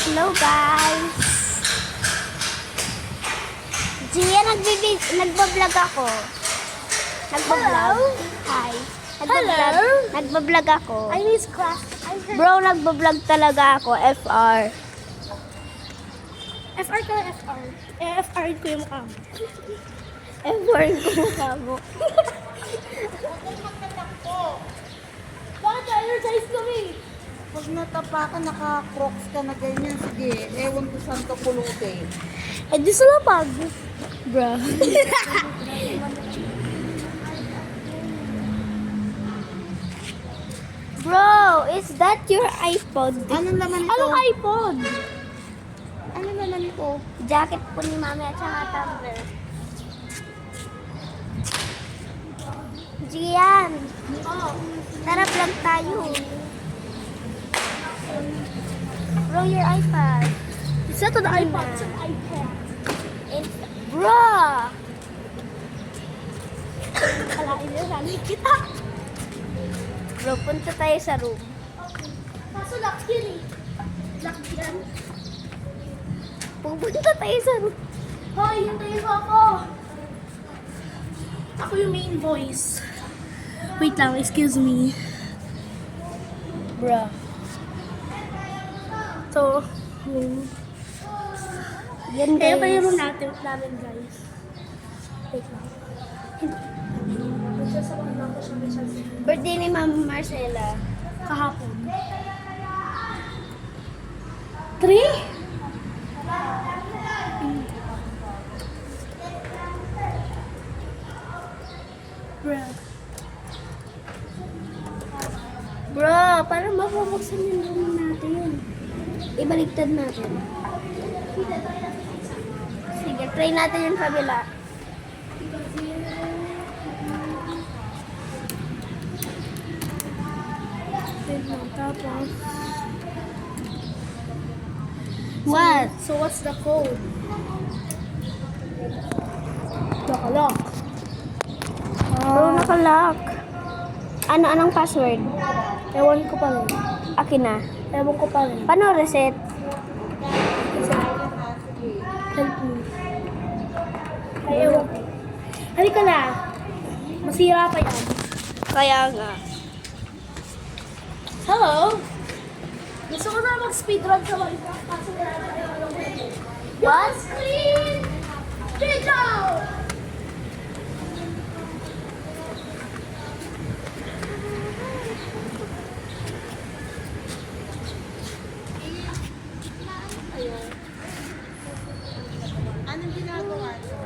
Hello guys! Gia, nagbablog ako. Nagbablog? Hi. Nagbablog ako. I miss class. Bro, nagbablog talaga ako. FR. FR ka, FR. FR ko yung mukha mo. FR ko mukha mo. Bakit energize kami? Pag natapakan, naka-crocs ka na ganyan, sige, ewan ko saan ka pulutin. Eh, di sa lapag. Bro. Bro, is that your iPod? Anong laman ito? Anong iPod? Ano laman ito? Jacket po ni mami at saka tumbler. Gian, Oh. tara vlog tayo. Bro, your iPad. It's not an iPod, it's an iPad. Bro! Kalain na lang kita. Bro, punta tayo sa room. Kaso lock yun eh. Lock yan. Pupunta tayo sa room. Hoy, hintayin mo ako. Ako yung main voice. Wait lang, excuse me. Bro. So, room. Yan Kaya pa yung guys. room namin guys. Wait lang. Magsasabang lang ko siya may chance. Birthday ni Mama Marcela. Kahapon. 3? Bruh. Bro, parang mapapagsan yung room natin. Ibaliktad natin. Sige, try natin yung kabila. Wait lang, tapos. What? So what's the code? Nakalock. Bro, nakalock. Anong password? Ewan ko pa rin. Akin na. Ewan ko pa rin. Paano reset? Help me. Ay, ewan ko. Halika na. Masira pa yan. Kaya nga. Hello? Gusto ko na mag-speedrun sa Minecraft kasi wala na kayo alam ko. What? Screen! Video! Anong ginagawa niyo?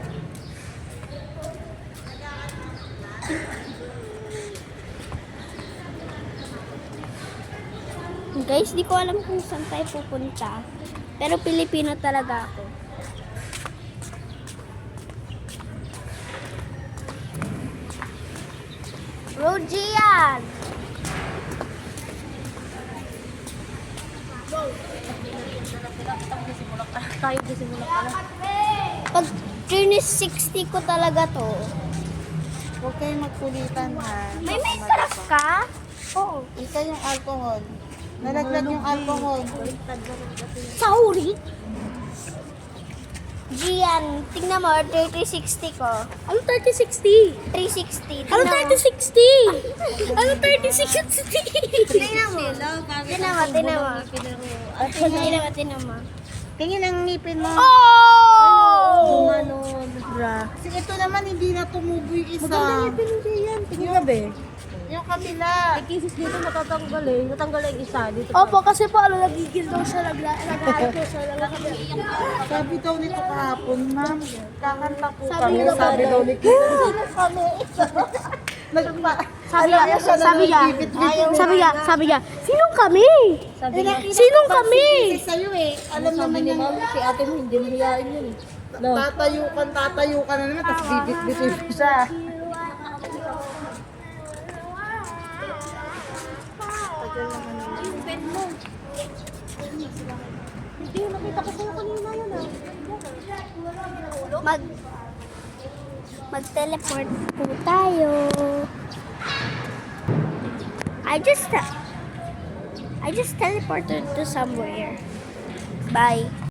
Guys, di ko alam kung saan tayo pupunta. Pero Pilipino talaga ako. Bro, Gian! Tayo disimula ka lang. Pag 360 ko talaga to. Huwag kayong magkulitan ha. May sarap ka? Oo. Isa yung alcohol. Nalaglag yung alcohol. Sauri? Gian, tingnan mo, 3060 ko. Ano 3060? 360. Ano Tingnan mo. 3060? Ano 3060? Tingnan mo. Tingnan mo, tingnan mo. Tingnan mo. Tingin ang ngipin mo. Oh! Gumanon. Kasi ito naman hindi na tumubo yung isa. Maganda ngipin mo yan. Tingin mo ba? Yung kabila. Kisis dito matatanggal eh. Natanggal yung isa. Dito Opo, kasi po ano, nagigil daw siya, nag-aalto siya, Sabi daw nito kahapon, ma'am. Kakanta po Sabi kami. daw Sabi ba? daw ni Kiko. Sino kami? sabi niya, sinong kami? sabi niya. Sinong kami? Sa'yo eh. Alam Sabi naman ni yung ma'am, si ate mo hindi mahihain yun eh. No. tatayo ka na naman, tapos bibit-bitin mo siya. Yung bed mo. Hindi, nakita ko sa'yo kanina yun ah. Mag-teleport po tayo. I just teleported to somewhere. Bye!